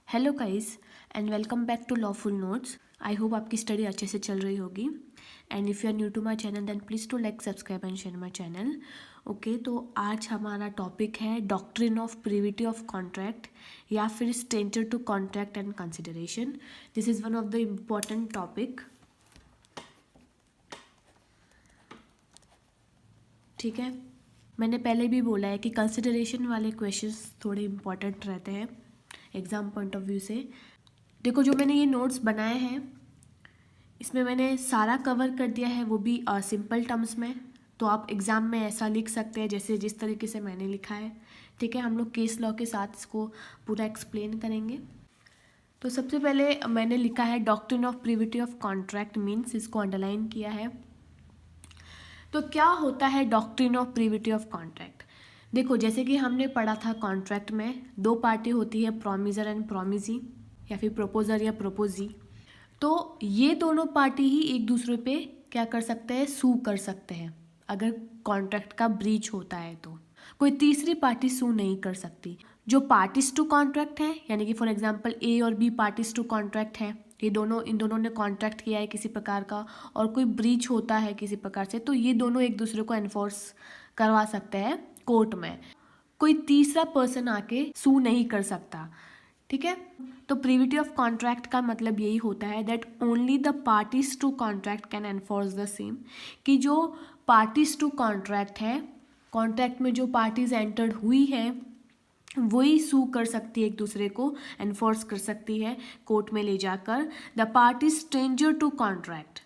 Hello guys and welcome back to lawful notes. I hope आपकी study अच्छे से चल रही होगी and if you are new to my channel then please to like subscribe and share my channel. Okay, तो आज हमारा topic है doctrine of privity of contract या फिर stranger to contract and consideration. This is one of the important topic. ठीक है, मैंने पहले भी बोला है कि कंसिडरेशन वाले क्वेश्चंस थोड़े इम्पॉर्टेंट रहते हैं एग्ज़ाम पॉइंट ऑफ व्यू से। देखो, जो मैंने ये नोट्स बनाए हैं इसमें मैंने सारा कवर कर दिया है, वो भी सिंपल टर्म्स में। तो आप एग्ज़ाम में ऐसा लिख सकते हैं जैसे जिस तरीके से मैंने लिखा है। ठीक है, हम लोग केस लॉ के साथ इसको पूरा एक्सप्लेन करेंगे। तो सबसे पहले मैंने लिखा है doctrine of privity of contract means, इसको अंडरलाइन किया है। तो क्या होता है doctrine of privity of contract? देखो, जैसे कि हमने पढ़ा था कॉन्ट्रैक्ट में दो पार्टी होती है, प्रोमिजर एंड प्रोमिजी, या फिर प्रोपोजर या प्रोपोजी। तो ये दोनों पार्टी ही एक दूसरे पे क्या कर सकते हैं, सू कर सकते हैं। अगर कॉन्ट्रैक्ट का ब्रीच होता है तो कोई तीसरी पार्टी सू नहीं कर सकती। जो पार्टीज टू कॉन्ट्रैक्ट है, यानी कि फॉर एग्जांपल ए और बी पार्टीज टू कॉन्ट्रैक्ट है, इन दोनों ने कॉन्ट्रैक्ट किया है किसी प्रकार का और कोई ब्रीच होता है किसी प्रकार से, तो ये दोनों एक दूसरे को एनफोर्स करवा सकते हैं कोर्ट में। कोई तीसरा पर्सन आके सू नहीं कर सकता। ठीक है, तो प्रिविटी ऑफ कॉन्ट्रैक्ट का मतलब यही होता है that only the parties to contract can enforce the same. कि जो पार्टीज टू कॉन्ट्रैक्ट है, कॉन्ट्रैक्ट में जो पार्टीज एंटर्ड हुई है वही सू कर सकती है, एक दूसरे को एनफोर्स कर सकती है कोर्ट में ले जाकर। The party stranger to contract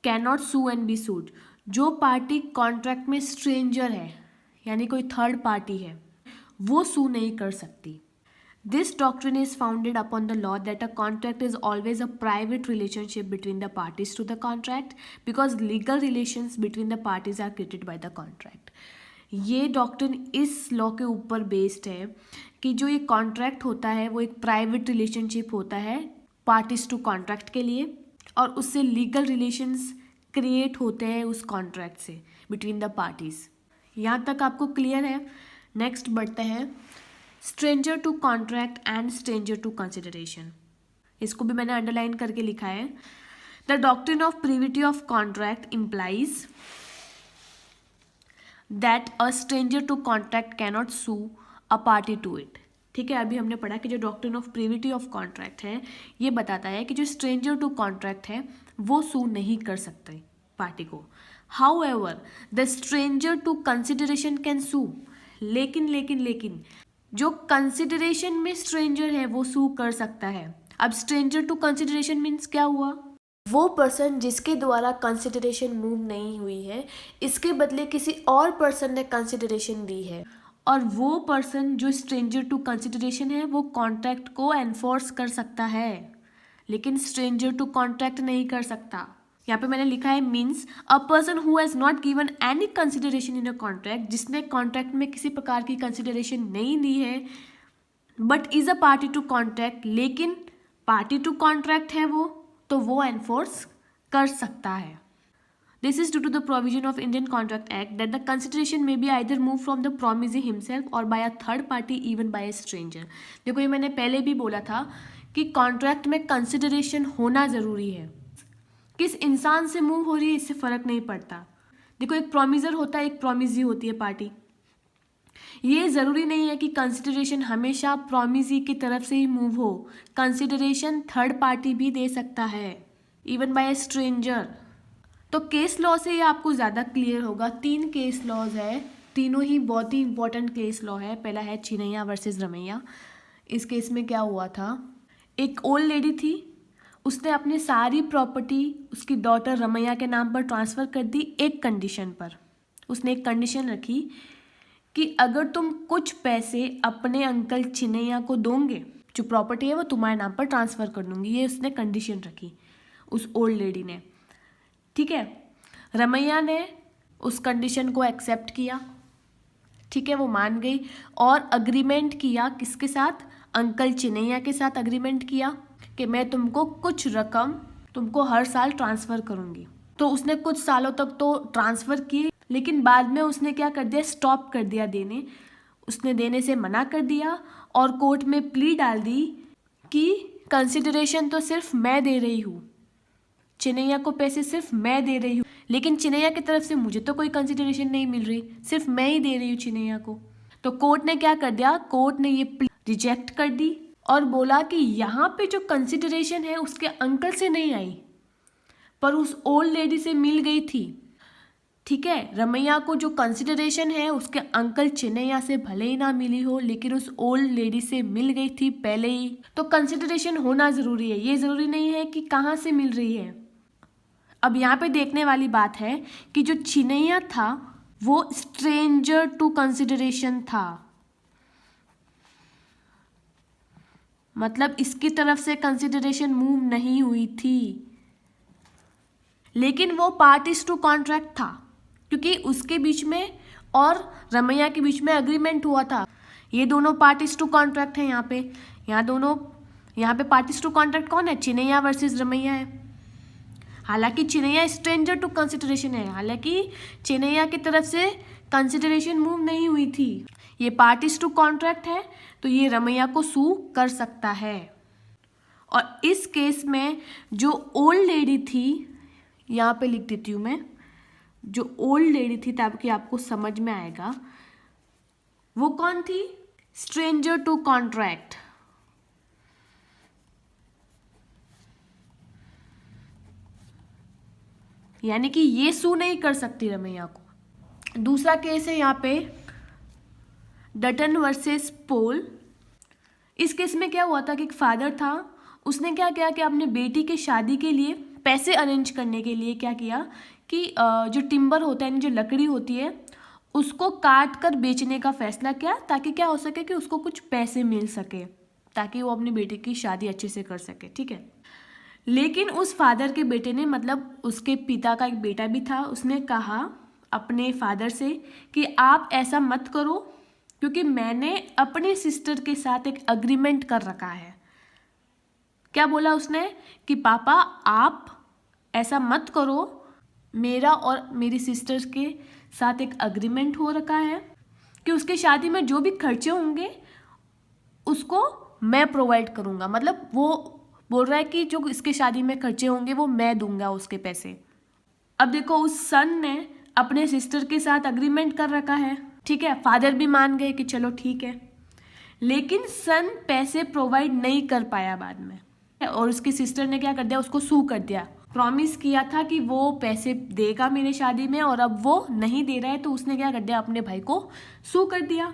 can not sue and be sued. जो पार्टी कॉन्ट्रैक्ट में स्ट्रेंजर है, यानी कोई थर्ड पार्टी है, वो सू नहीं कर सकती। This doctrine is founded upon the law that a contract is always a private relationship between the parties to the contract because legal relations between the parties are created by the contract. ये doctrine इस law के ऊपर based है कि जो ये contract होता है वो एक प्राइवेट रिलेशनशिप होता है पार्टीज टू कॉन्ट्रैक्ट के लिए, और उससे लीगल रिलेशंस क्रिएट होते हैं उस कॉन्ट्रैक्ट से बिटवीन द पार्टीज। यहाँ तक आपको क्लियर है? नेक्स्ट बढ़ते हैं, stranger to contract and stranger to consideration. इसको भी मैंने अंडरलाइन करके लिखा है। The doctrine of privity of contract implies that a stranger to contract cannot sue a party to it. ठीक है, अभी हमने पढ़ा कि जो doctrine of privity of contract है ये बताता है कि जो स्ट्रेंजर टू कॉन्ट्रैक्ट है वो सू नहीं कर सकते पार्टी को। However the stranger to consideration can sue. लेकिन जो कंसिडरेशन में स्ट्रेंजर है वो सू कर सकता है। अब स्ट्रेंजर टू कंसिडरेशन मीन्स क्या हुआ? वो पर्सन जिसके द्वारा कंसिडरेशन मूव नहीं हुई है, इसके बदले किसी और पर्सन ने कंसिडरेशन दी है, और वो पर्सन जो स्ट्रेंजर टू कंसिडरेशन है वो कॉन्ट्रैक्ट को एनफोर्स कर सकता है, लेकिन स्ट्रेंजर टू कॉन्ट्रैक्ट नहीं कर सकता। यहाँ पे मैंने लिखा है means a person who has not given any consideration in a contract, जिसने कॉन्ट्रैक्ट में किसी प्रकार की कंसिडरेशन नहीं दी है, but is a party to contract, लेकिन पार्टी टू कॉन्ट्रैक्ट है वो, तो वो एनफोर्स कर सकता है। This is due to the provision of Indian contract act that the consideration may be either move from the promisee himself और by a third party even bye a stranger. देखो, ये मैंने पहले भी बोला था कि कॉन्ट्रैक्ट में कंसिडरेशन होना ज़रूरी है। किस इंसान से मूव हो रही है इससे फ़र्क नहीं पड़ता। देखो, एक प्रोमिजर होता है, एक प्रोमिजी होती है पार्टी। ये ज़रूरी नहीं है कि कंसिडरेशन हमेशा प्रोमिजी की तरफ से ही मूव हो, कंसिडरेशन थर्ड पार्टी भी दे सकता है, इवन बाय ए स्ट्रेंजर। तो केस लॉ से ये आपको ज़्यादा क्लियर होगा। 3 केस लॉज है, तीनों ही बहुत ही इंपॉर्टेंट केस लॉ है। पहला है चिनैया वर्सेस रमैया। इस केस में क्या हुआ था, एक ओल्ड लेडी थी, उसने अपनी सारी प्रॉपर्टी उसकी डॉटर रमैया के नाम पर ट्रांसफ़र कर दी एक कंडीशन पर। उसने एक कंडीशन रखी कि अगर तुम कुछ पैसे अपने अंकल चिनैया को दोगे, जो प्रॉपर्टी है वो तुम्हारे नाम पर ट्रांसफ़र कर दूंगी। ये उसने कंडीशन रखी उस ओल्ड लेडी ने। ठीक है, रमैया ने उस कंडीशन को एक्सेप्ट किया। ठीक है, वो मान गई और अग्रीमेंट किया किसके साथ, अंकल चिनैया के साथ अग्रीमेंट किया कि मैं तुमको कुछ रकम तुमको हर साल ट्रांसफ़र करूँगी। तो उसने कुछ सालों तक तो ट्रांसफ़र किए, लेकिन बाद में उसने क्या कर दिया, स्टॉप कर दिया देने। उसने देने से मना कर दिया और कोर्ट में प्ली डाल दी कि कंसिडरेशन तो सिर्फ मैं दे रही हूँ, चिनैया को पैसे सिर्फ मैं दे रही हूँ, लेकिन चिनैया की तरफ से मुझे तो कोई कंसिडरेशन नहीं मिल रही, सिर्फ मैं ही दे रही हूँ चिनैया को। तो कोर्ट ने क्या कर दिया, कोर्ट ने ये रिजेक्ट कर दी और बोला कि यहाँ पे जो कंसिडरेशन है उसके अंकल से नहीं आई, पर उस ओल्ड लेडी से मिल गई थी। ठीक है, रमैया को जो कंसिडरेशन है उसके अंकल चिनैया से भले ही ना मिली हो, लेकिन उस ओल्ड लेडी से मिल गई थी पहले ही। तो कंसिडरेशन होना ज़रूरी है, ये ज़रूरी नहीं है कि कहाँ से मिल रही है। अब यहाँ पे देखने वाली बात है कि जो चिनैया था वो स्ट्रेंजर टू कंसिडरेशन था, मतलब इसकी तरफ से कंसिडरेशन मूव नहीं हुई थी, लेकिन वो पार्टीज टू कॉन्ट्रैक्ट था, क्योंकि उसके बीच में और रमैया के बीच में अग्रीमेंट हुआ था। ये दोनों पार्टीज टू कॉन्ट्रैक्ट हैं यहाँ पे, यहाँ पे पार्टीज टू कॉन्ट्रैक्ट कौन है, चिनैया वर्सेस रमैया है। हालांकि चिनैया स्ट्रेंजर टू कंसिडरेशन है, हालांकि चिनैया की तरफ से कंसिडरेशन मूव नहीं हुई थी। ये पार्टीज टू कॉन्ट्रैक्ट है, तो ये रमैया को सू कर सकता है। और इस केस में जो ओल्ड लेडी थी, यहाँ पे लिख देती हूँ मैं, जो ओल्ड लेडी थी ताकि आपको समझ में आएगा, वो कौन थी, स्ट्रेंजर टू कॉन्ट्रैक्ट। यानी कि ये सू नहीं कर सकती रमैया को। दूसरा केस है यहाँ पे डटन वर्सेस पोल। इस केस में क्या हुआ था कि एक फादर था, उसने क्या किया कि अपने बेटी के शादी के लिए पैसे अरेंज करने के लिए क्या किया कि जो टिम्बर होता है, जो लकड़ी होती है, उसको काट कर बेचने का फैसला किया, ताकि क्या हो सके कि उसको कुछ पैसे मिल सके, ताकि वो अपनी बेटी की शादी अच्छे से कर सके। ठीक है, लेकिन उस फादर के बेटे ने, मतलब उसके पिता का एक बेटा भी था, उसने कहा अपने फादर से कि आप ऐसा मत करो, क्योंकि मैंने अपनी सिस्टर के साथ एक अग्रीमेंट कर रखा है। क्या बोला उसने कि पापा आप ऐसा मत करो, मेरा और मेरी सिस्टर के साथ एक अग्रीमेंट हो रखा है कि उसके शादी में जो भी खर्चे होंगे उसको मैं प्रोवाइड करूँगा। मतलब वो बोल रहा है कि जो इसके शादी में खर्चे होंगे वो मैं दूंगा उसके पैसे। अब देखो, उस सन ने अपने सिस्टर के साथ अग्रीमेंट कर रखा है। ठीक है, फादर भी मान गए कि चलो ठीक है, लेकिन सन पैसे प्रोवाइड नहीं कर पाया बाद में, और उसकी सिस्टर ने क्या कर दिया, उसको सू कर दिया। प्रॉमिस किया था कि वो पैसे देगा मेरे शादी में, और अब वो नहीं दे रहा है, तो उसने क्या कर दिया, अपने भाई को सू कर दिया।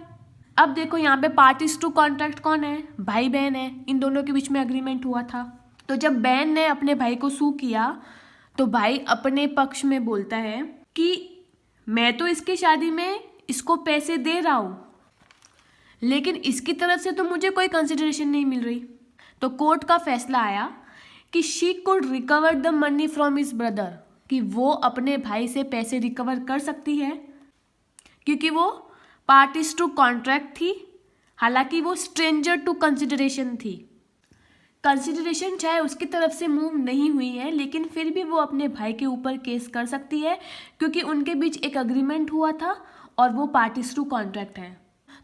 अब देखो यहाँ पे पार्टीज टू कॉन्ट्रैक्ट कौन है, भाई बहन है, इन दोनों के बीच में अग्रीमेंट हुआ था। तो जब बहन ने अपने भाई को सू किया, तो भाई अपने पक्ष में बोलता है कि मैं तो इसकी शादी में इसको पैसे दे रहा हूँ, लेकिन इसकी तरफ से तो मुझे कोई कंसिडरेशन नहीं मिल रही। तो कोर्ट का फैसला आया कि she could recover the money from his brother, कि वो अपने भाई से पैसे रिकवर कर सकती है, क्योंकि वो पार्टीज टू कॉन्ट्रैक्ट थी, हालांकि वो स्ट्रेंजर टू कंसिडरेशन थी। कंसिडरेशन चाहे उसकी तरफ से मूव नहीं हुई है, लेकिन फिर भी वो अपने भाई के ऊपर केस कर सकती है, क्योंकि उनके बीच एक अग्रीमेंट हुआ था और वो पार्टीज टू कॉन्ट्रैक्ट है।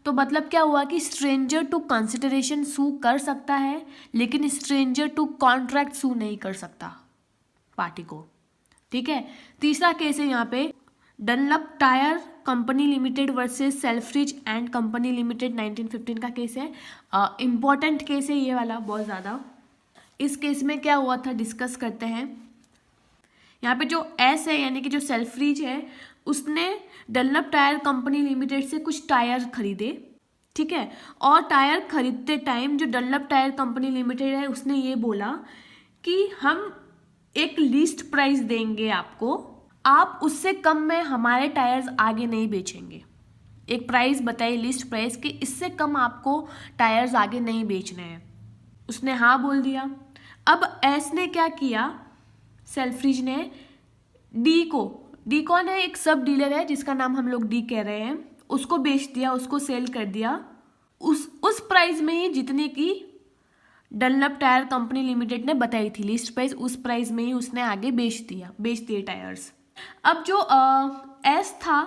तो मतलब क्या हुआ कि स्ट्रेंजर टू कंसिडरेशन सू कर सकता है, लेकिन स्ट्रेंजर टू कॉन्ट्रैक्ट सू नहीं कर सकता पार्टी को। ठीक है, तीसरा केस है यहाँ पे Dunlop tyre company limited versus Selfridge and company limited 1915 का केस है। इम्पॉर्टेंट केस है ये वाला बहुत ज़्यादा। इस केस में क्या हुआ था डिस्कस करते हैं। यहाँ पे जो एस है यानी कि जो सेल्फ्रिज है, उसने डनलप टायर कंपनी लिमिटेड से कुछ टायर खरीदे। ठीक है, और टायर खरीदते टाइम जो डनलप टायर कंपनी लिमिटेड है उसने ये बोला कि हम एक लिस्ट प्राइस देंगे आपको, आप उससे कम में हमारे टायर्स आगे नहीं बेचेंगे। एक प्राइस बताई, लिस्ट प्राइस, कि इससे कम आपको टायर्स आगे नहीं बेचने हैं। उसने हाँ बोल दिया। अब एस ने क्या किया, सेल्फ्रिज ने डी कौन है, एक सब डीलर है जिसका नाम हम लोग डी कह रहे हैं, उसको बेच दिया, उसको सेल कर दिया उस प्राइस में ही जितने की डनलप टायर कंपनी लिमिटेड ने बताई थी लिस्ट प्राइस, उस प्राइस में ही उसने आगे बेच दिए टायर्स। अब जो एस था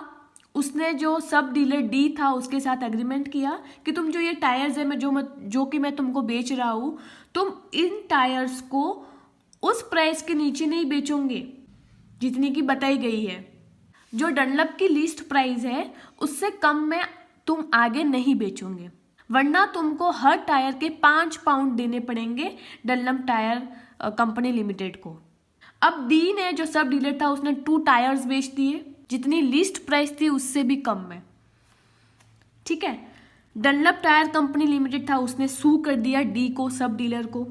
उसने जो सब डीलर डी था उसके साथ एग्रीमेंट किया कि तुम जो ये टायर्स है जो कि मैं तुमको बेच रहा हूँ, तुम इन टायर्स को उस प्राइस के नीचे नहीं बेचोगे जितनी की बताई गई है। जो डनलप की लिस्ट प्राइस है उससे कम में तुम आगे नहीं बेचोगे, वरना तुमको हर टायर के 5 पाउंड देने पड़ेंगे डनलप टायर कंपनी लिमिटेड को। अब डी ने जो सब डीलर था उसने 2 टायर्स बेच दिए जितनी लिस्ट प्राइस थी उससे भी कम में। ठीक है, डनलप टायर कंपनी लिमिटेड था उसने सू कर दिया डी को, सब डीलर को।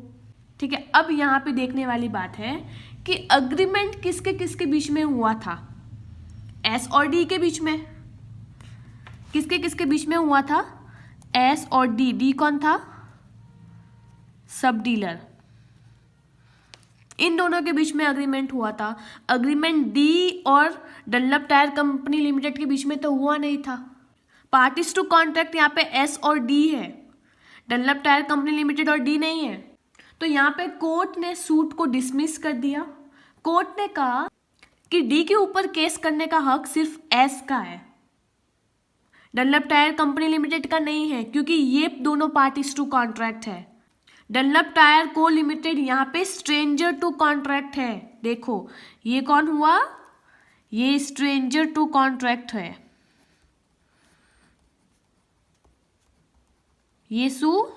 ठीक है, अब यहाँ पे देखने वाली बात है कि अग्रीमेंट किसके किसके बीच में हुआ था। एस और डी के बीच में। किसके किसके बीच में हुआ था? एस और डी। डी कौन था? सब डीलर। इन दोनों के बीच में अग्रीमेंट हुआ था। अग्रीमेंट डी और डनलप टायर कंपनी लिमिटेड के बीच में तो हुआ नहीं था। पार्टीज टू कॉन्ट्रैक्ट यहाँ पे एस और डी है, डनलप टायर कंपनी लिमिटेड और डी नहीं है। तो यहाँ पे कोर्ट ने सूट को डिसमिस कर दिया। कोर्ट ने कहा कि डी के ऊपर केस करने का हक सिर्फ एस का है, डनलप टायर कंपनी लिमिटेड का नहीं है, क्योंकि ये दोनों पार्टीज टू कॉन्ट्रैक्ट है। डनलप टायर को लिमिटेड यहाँ पे स्ट्रेंजर टू कॉन्ट्रैक्ट है। देखो ये कौन हुआ? ये स्ट्रेंजर टू कॉन्ट्रैक्ट है। ये सू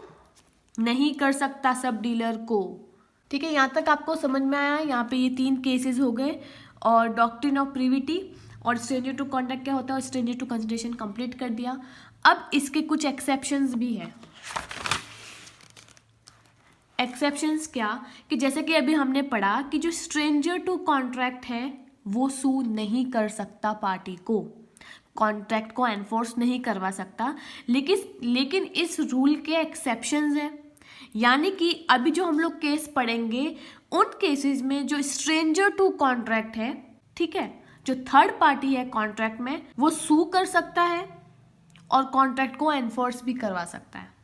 नहीं कर सकता सब डीलर को। ठीक है, यहाँ तक आपको समझ में आया? यहाँ पे ये 3 केसेस हो गए और डॉक्ट्रिन ऑफ प्रीविटी और स्ट्रेंजर टू कॉन्ट्रैक्ट क्या होता है और स्ट्रेंजर टू कंसिडरेशन कंप्लीट कर दिया। अब इसके कुछ एक्सेप्शंस भी हैं। एक्सेप्शंस क्या कि जैसे कि अभी हमने पढ़ा कि जो स्ट्रेंजर टू कॉन्ट्रैक्ट है वो सू नहीं कर सकता पार्टी को, कॉन्ट्रैक्ट को एनफोर्स नहीं करवा सकता। लेकिन इस रूल के एक्सेप्शंस हैं, यानी कि अभी जो हम लोग केस पढ़ेंगे उन केसेस में जो स्ट्रेंजर टू कॉन्ट्रैक्ट है, ठीक है, जो थर्ड पार्टी है कॉन्ट्रैक्ट में, वो सू कर सकता है और कॉन्ट्रैक्ट को एनफोर्स भी करवा सकता है।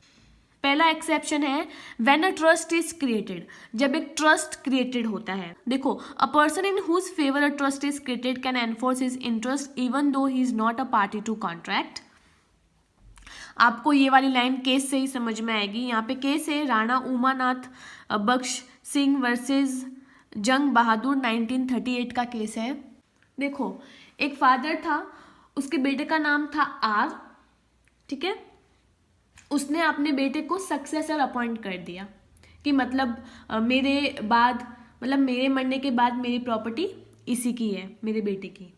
पहला एक्सेप्शन है when a trust is created, जब एक ट्रस्ट क्रिएटेड होता है। देखो, a person in whose favour a trust is created can enforce his interest even though he is not a party to contract. आपको ये वाली लाइन केस से ही समझ में आएगी। यहाँ पे केस है राणा उमानाथ बख्श सिंह वर्सेस जंग बहादुर 1938 का केस है। देखो, एक फादर था, उसके बेटे का नाम था आर, ठीक है। उसने अपने बेटे को सक्सेसर अपॉइंट कर दिया कि मतलब मेरे मरने के बाद मेरी प्रॉपर्टी इसी की है, मेरे बेटे की।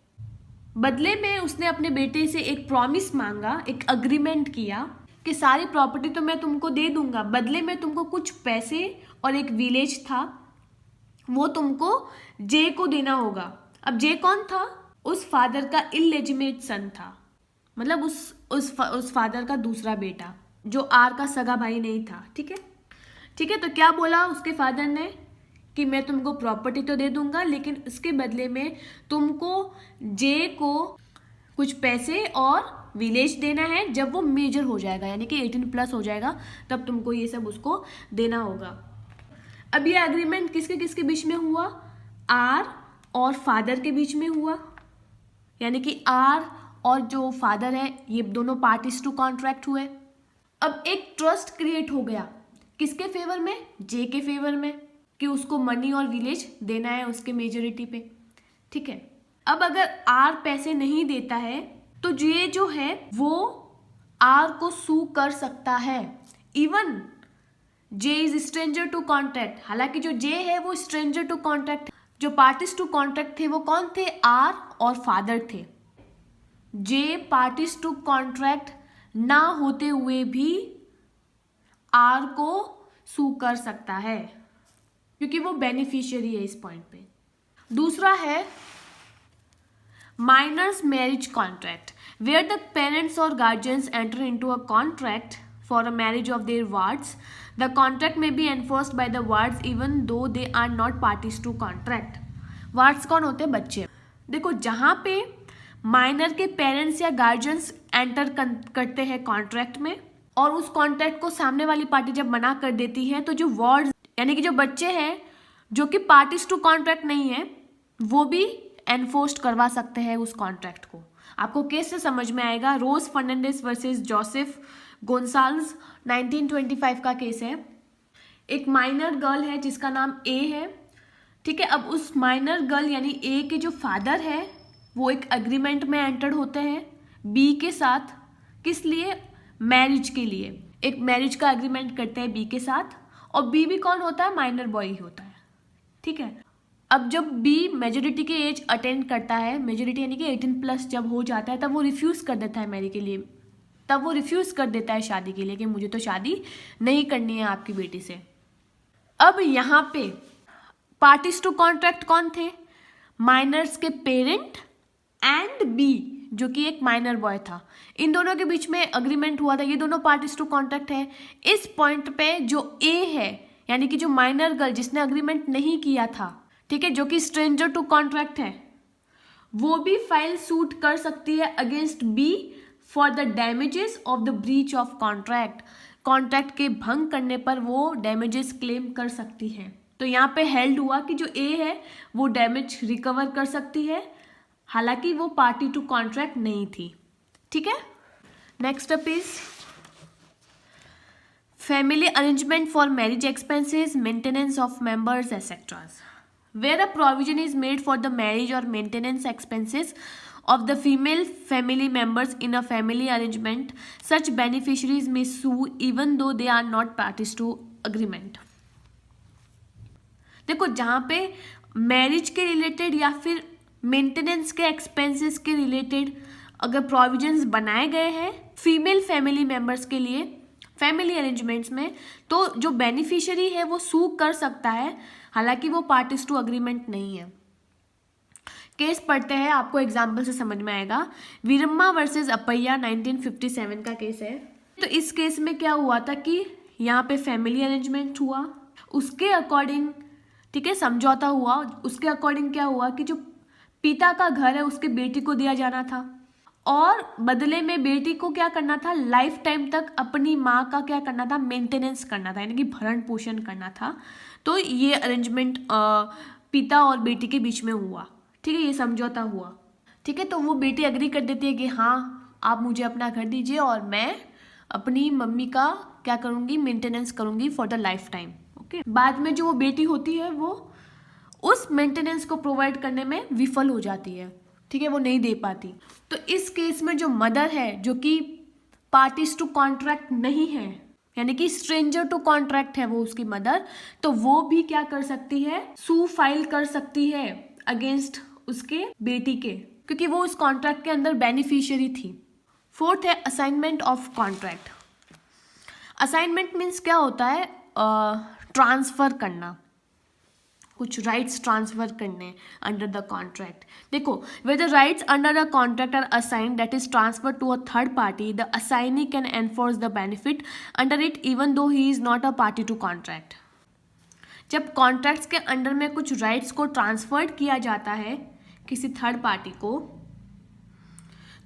बदले में उसने अपने बेटे से एक प्रॉमिस मांगा, एक अग्रीमेंट किया कि सारी प्रॉपर्टी तो मैं तुमको दे दूंगा, बदले में तुमको कुछ पैसे और एक विलेज था वो तुमको जे को देना होगा। अब जे कौन था? उस फादर का इलेजिटिमेट सन था, मतलब उस फादर का दूसरा बेटा जो आर का सगा भाई नहीं था। ठीक है, ठीक है। तो क्या बोला उसके फादर ने कि मैं तुमको प्रॉपर्टी तो दे दूंगा, लेकिन इसके बदले में तुमको जे को कुछ पैसे और विलेज देना है। जब वो मेजर हो जाएगा, यानी कि 18+ हो जाएगा, तब तुमको ये सब उसको देना होगा। अब ये एग्रीमेंट किसके किसके बीच में हुआ? आर और फादर के बीच में हुआ, यानी कि आर और जो फादर है ये दोनों पार्टीज टू कॉन्ट्रैक्ट हुए। अब एक ट्रस्ट क्रिएट हो गया, किसके फेवर में? जे के फेवर में, कि उसको मनी और विलेज देना है उसके मेजोरिटी पे। ठीक है, अब अगर आर पैसे नहीं देता है तो जे जो है वो आर को सू कर सकता है। Even J is stranger to contract, हालांकि जो जे है वो स्ट्रेंजर टू कॉन्ट्रैक्ट। जो पार्टीज टू कॉन्ट्रैक्ट थे वो कौन थे? आर और फादर थे। जे पार्टीज टू कॉन्ट्रैक्ट ना होते हुए भी आर को सू कर सकता है, क्योंकि वो बेनिफिशियरी है इस पॉइंट पे। दूसरा है minors marriage contract, where the parents और guardians enter into a contract for a marriage of their wards. The contract may be enforced by the wards even though they are not parties to contract. Wards कौन होते हैं? बच्चे। देखो, जहां पे minor के parents या गार्जियंस एंटर करते हैं कॉन्ट्रैक्ट में और उस कॉन्ट्रैक्ट को सामने वाली पार्टी जब मना कर देती है, तो जो वार्ड्स यानी कि जो बच्चे हैं जो कि पार्टीज टू कॉन्ट्रैक्ट नहीं है, वो भी एनफोर्स्ड करवा सकते हैं उस कॉन्ट्रैक्ट को। आपको केस से समझ में आएगा। रोज फर्नांडिस वर्सेस जोसेफ गोंसाल्स 1925 का केस है। एक माइनर गर्ल है जिसका नाम ए है, ठीक है। अब उस माइनर गर्ल यानी ए के जो फादर है वो एक एग्रीमेंट में एंटर्ड होते हैं बी के साथ। किस लिए? मैरिज के लिए। एक मैरिज का एग्रीमेंट करते हैं बी के साथ, और बी भी कौन होता है? माइनर बॉय ही होता है, ठीक है। अब जब बी मेजोरिटी की एज अटेंड करता है, मेजोरिटी यानी कि 18+ जब हो जाता है, तब वो रिफ्यूज़ कर देता है मैरी के लिए, तब वो रिफ्यूज़ कर देता है शादी के लिए कि मुझे तो शादी नहीं करनी है आपकी बेटी से। अब यहाँ पे पार्टीज टू कॉन्ट्रैक्ट कौन थे? माइनर्स के पेरेंट एंड बी जो कि एक माइनर बॉय था। इन दोनों के बीच में अग्रीमेंट हुआ था, ये दोनों पार्टीज टू कॉन्ट्रैक्ट है। इस पॉइंट पे जो ए है यानी कि जो माइनर गर्ल जिसने अग्रीमेंट नहीं किया था, ठीक है, जो कि स्ट्रेंजर टू कॉन्ट्रैक्ट है, वो भी फाइल सूट कर सकती है against B for the damages of the breach of contract. Contract के भंग करने पर वो डैमेजेस क्लेम कर सकती है। तो यहाँ पे हेल्ड हुआ कि जो ए है वो डैमेज रिकवर कर सकती है, हालांकि वो पार्टी टू कॉन्ट्रैक्ट नहीं थी, ठीक है। Next up is family arrangement for marriage expenses, maintenance of members etcetera. Where a provision is made for the marriage or maintenance expenses of the female family members in a family arrangement, such beneficiaries may sue even though they are not parties to agreement. देखो, जहाँ पे marriage के related या फिर maintenance के expenses के related अगर provisions बनाए गए हैं फीमेल फैमिली मेंबर्स के लिए फैमिली अरेंजमेंट्स में, तो जो बेनिफिशियरी है वो सू कर सकता है, हालांकि वो पार्टीज टू अग्रीमेंट नहीं है। केस पढ़ते हैं, आपको एग्जाम्पल से समझ में आएगा। वीरम्मा वर्सेस अपैया 1957 का केस है। तो इस केस में क्या हुआ था कि यहाँ पे फैमिली अरेंजमेंट हुआ, उसके अकॉर्डिंग, ठीक है, समझौता हुआ। उसके अकॉर्डिंग क्या हुआ कि जो पिता का घर है उसके बेटी को दिया जाना था, और बदले में बेटी को क्या करना था? लाइफ टाइम तक अपनी माँ का क्या करना था? मेंटेनेंस करना था, यानी कि भरण पोषण करना था। तो ये अरेंजमेंट पिता और बेटी के बीच में हुआ, ठीक है, ये समझौता हुआ, ठीक है। तो वो बेटी एग्री कर देती है कि हाँ आप मुझे अपना घर दीजिए और मैं अपनी मम्मी का क्या करूँगी? मेंटेनेंस करूँगी for the life time, okay. बाद में जो वो बेटी होती है वो उस मेंटेनेंस को प्रोवाइड करने में विफल हो जाती है, ठीक है, वो नहीं दे पाती। तो इस केस में जो मदर है जो कि पार्टीज टू कॉन्ट्रैक्ट नहीं है, यानी कि स्ट्रेंजर टू कॉन्ट्रैक्ट है वो उसकी मदर, तो वो भी क्या कर सकती है? सू फाइल कर सकती है अगेंस्ट उसके बेटी के, क्योंकि वो उस कॉन्ट्रैक्ट के अंदर बेनिफिशियरी थी। फोर्थ है assignment of contract. Assignment means क्या होता है? ट्रांसफर करना, कुछ राइट्स ट्रांसफर करने अंडर द कॉन्ट्रैक्ट। देखो, where the rights under a contract are assigned that is transfer to a third party, the assignee can enforce the benefit under it even though he is not a party to contract. जब contracts के under में कुछ rights को transferred किया जाता है किसी third party को,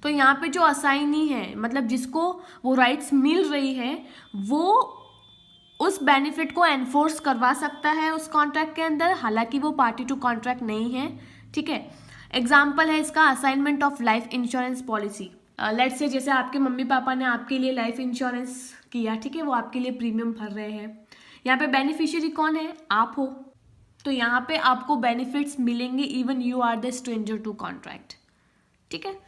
तो यहाँ पे जो असाइनी है, मतलब जिसको वो राइट्स मिल रही है, वो उस बेनिफिट को एनफोर्स करवा सकता है उस कॉन्ट्रैक्ट के अंदर, हालांकि वो पार्टी टू कॉन्ट्रैक्ट नहीं है, ठीक है। एग्जाम्पल है इसका assignment of life insurance policy. Let's say जैसे आपके मम्मी पापा ने आपके लिए लाइफ इंश्योरेंस किया, ठीक है, वो आपके लिए प्रीमियम भर रहे हैं। यहाँ पे बेनिफिशियरी कौन है? आप हो। तो यहाँ पे आपको बेनिफिट्स मिलेंगे even you are the stranger to contract, ठीक है।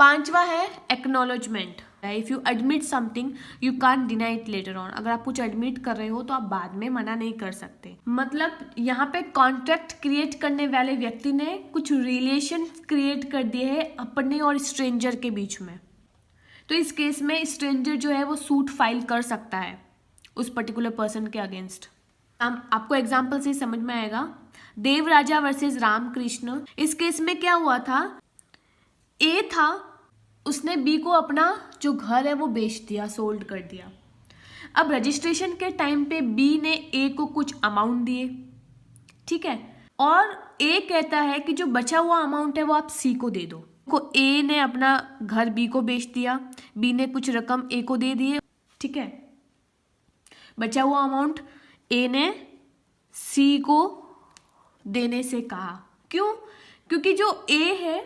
पांचवा है acknowledgement. If you admit something you can't deny it later on. अगर आप कुछ एडमिट कर रहे हो तो आप बाद में मना नहीं कर सकते। मतलब यहाँ पे कॉन्ट्रैक्ट क्रिएट करने वाले व्यक्ति ने कुछ रिलेशन क्रिएट कर दिए हैं अपने और स्ट्रेंजर के बीच में, तो इस केस में स्ट्रेंजर जो है वो सूट फाइल कर सकता है उस पर्टिकुलर पर्सन के अगेंस्ट। आपको एग्जाम्पल से समझ में आएगा। देव राजा वर्सेस रामकृष्ण। इस केस में क्या हुआ था? ए था, उसने बी को अपना जो घर है वो बेच दिया, सोल्ड कर दिया। अब रजिस्ट्रेशन के टाइम पे बी ने ए को कुछ अमाउंट दिए, ठीक है, और ए कहता है कि जो बचा हुआ अमाउंट है वो आप सी को दे दो। को ए ने अपना घर बी को बेच दिया, बी ने कुछ रकम ए को दे दिए, ठीक है। बचा हुआ अमाउंट ए ने सी को देने से कहा। क्यों? क्योंकि जो ए है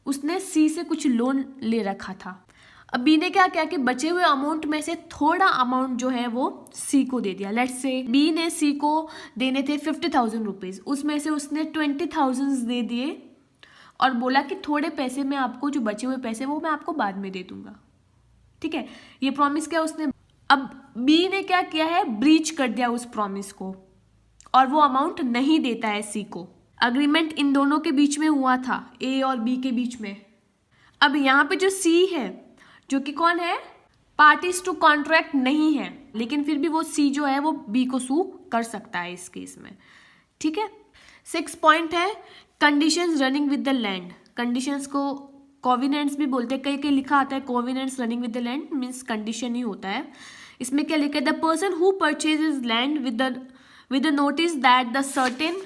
उसने सी से कुछ लोन ले रखा था। अब बी ने क्या किया कि बचे हुए अमाउंट में से थोड़ा अमाउंट जो है वो सी को दे दिया। लेट्स से बी ने सी को देने थे 50,000 रुपीज़, उसमें से उसने 20,000 दे दिए और बोला कि थोड़े पैसे मैं आपको, जो बचे हुए पैसे वो मैं आपको बाद में दे दूंगा। ठीक है, ये प्रॉमिस किया उसने। अब बी ने क्या किया है, ब्रीच कर दिया उस प्रॉमिस को और वो अमाउंट नहीं देता है सी को। अग्रीमेंट इन दोनों के बीच में हुआ था, ए और बी के बीच में। अब यहाँ पे जो सी है, जो कि कौन है, पार्टीज टू कॉन्ट्रैक्ट नहीं है, लेकिन फिर भी वो सी जो है वो बी को सू कर सकता है इस केस में। ठीक है, 6 पॉइंट है conditions running with the land. Conditions को कोविनेंट्स भी बोलते हैं, कहीं कहीं लिखा आता है covenants running with the land, means condition ही होता है। इसमें क्या लिखा है, the person who purchases land with the notice that the certain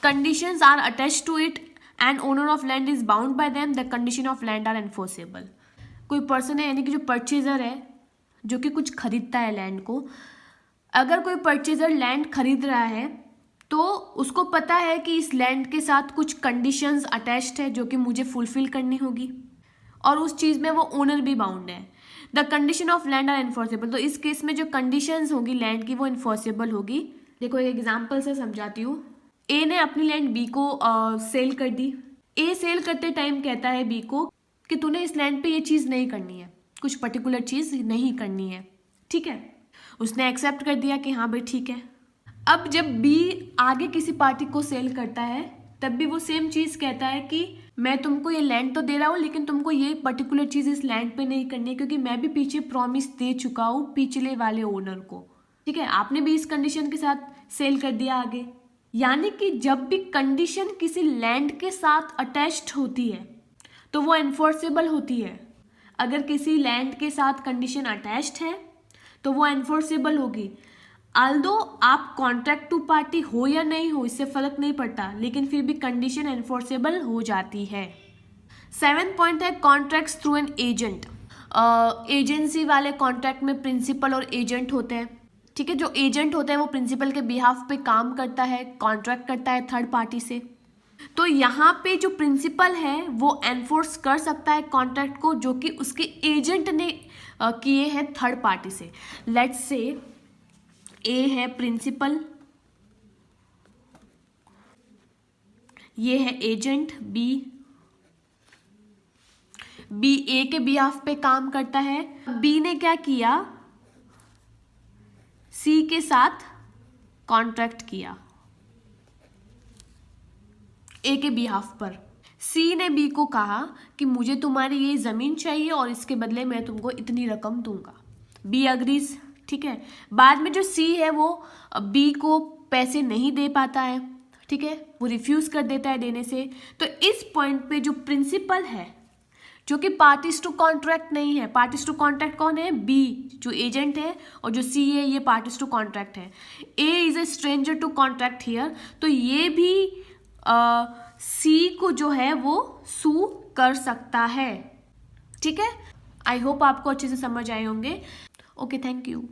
conditions are attached to it and owner of land is bound by them, the condition of land are enforceable। कोई person है, यानी कि जो purchaser है, जो कि कुछ खरीदता है लैंड को, अगर कोई परचेजर लैंड खरीद रहा है तो उसको पता है कि इस लैंड के साथ कुछ कंडीशंस अटैच्ड है जो कि मुझे फुलफिल करनी होगी और उस चीज़ में वो ओनर भी बाउंड है। The condition of land are enforceable, तो इस केस में जो कंडीशंस होगी लैंड की वो इन्फोर्सेबल होगी। देखो एक एग्जाम्पल से समझाती हूँ। ए ने अपनी लैंड बी को सेल कर दी। ए सेल करते टाइम कहता है बी को कि तूने इस लैंड पे ये चीज़ नहीं करनी है, कुछ पर्टिकुलर चीज़ नहीं करनी है। ठीक है, उसने एक्सेप्ट कर दिया कि हाँ भाई ठीक है। अब जब बी आगे किसी पार्टी को सेल करता है तब भी वो सेम चीज़ कहता है कि मैं तुमको ये लैंड तो दे रहा हूँ, लेकिन तुमको ये पर्टिकुलर चीज़ इस लैंड पे नहीं करनी है, क्योंकि मैं भी पीछे प्रॉमिस दे चुका हूँ पिछले वाले ओनर को। ठीक है, आपने भी इस कंडीशन के साथ सेल कर दिया आगे। यानी कि जब भी कंडीशन किसी लैंड के साथ अटैच्ड होती है तो वो एनफोर्सेबल होती है। अगर किसी लैंड के साथ कंडीशन अटैच्ड है तो वो एनफोर्सेबल होगी। आल्दो आप कॉन्ट्रैक्ट टू पार्टी हो या नहीं हो, इससे फर्क नहीं पड़ता, लेकिन फिर भी कंडीशन एनफोर्सेबल हो जाती है। 7 पॉइंट है contracts through an agent. Agency वाले कॉन्ट्रैक्ट में प्रिंसिपल और एजेंट होते हैं। ठीक है, जो एजेंट होता है वो प्रिंसिपल के बिहाफ पे काम करता है, कॉन्ट्रैक्ट करता है थर्ड पार्टी से। तो यहाँ पे जो प्रिंसिपल है वो एनफोर्स कर सकता है कॉन्ट्रैक्ट को जो कि उसके एजेंट ने किए हैं थर्ड पार्टी से। लेट्स से ए है प्रिंसिपल, ये है एजेंट बी ए के बिहाफ पे काम करता है। बी ने क्या किया, सी के साथ कॉन्ट्रैक्ट किया ए के बिहाफ पर। सी ने बी को कहा कि मुझे तुम्हारी ये ज़मीन चाहिए और इसके बदले मैं तुमको इतनी रकम दूंगा। B agrees. ठीक है, बाद में जो सी है वो बी को पैसे नहीं दे पाता है। ठीक है, वो रिफ्यूज़ कर देता है देने से। तो इस पॉइंट पे जो प्रिंसिपल है, जो कि पार्टीज टू कॉन्ट्रैक्ट नहीं है, पार्टीज टू कॉन्ट्रैक्ट कौन है, बी जो एजेंट है, और जो सी है ये पार्टीज टू कॉन्ट्रैक्ट है। A is a stranger to contract here, तो ये भी सी को जो है वो सू कर सकता है। ठीक है, आई होप आपको अच्छे से समझ आए होंगे। Okay, thank you.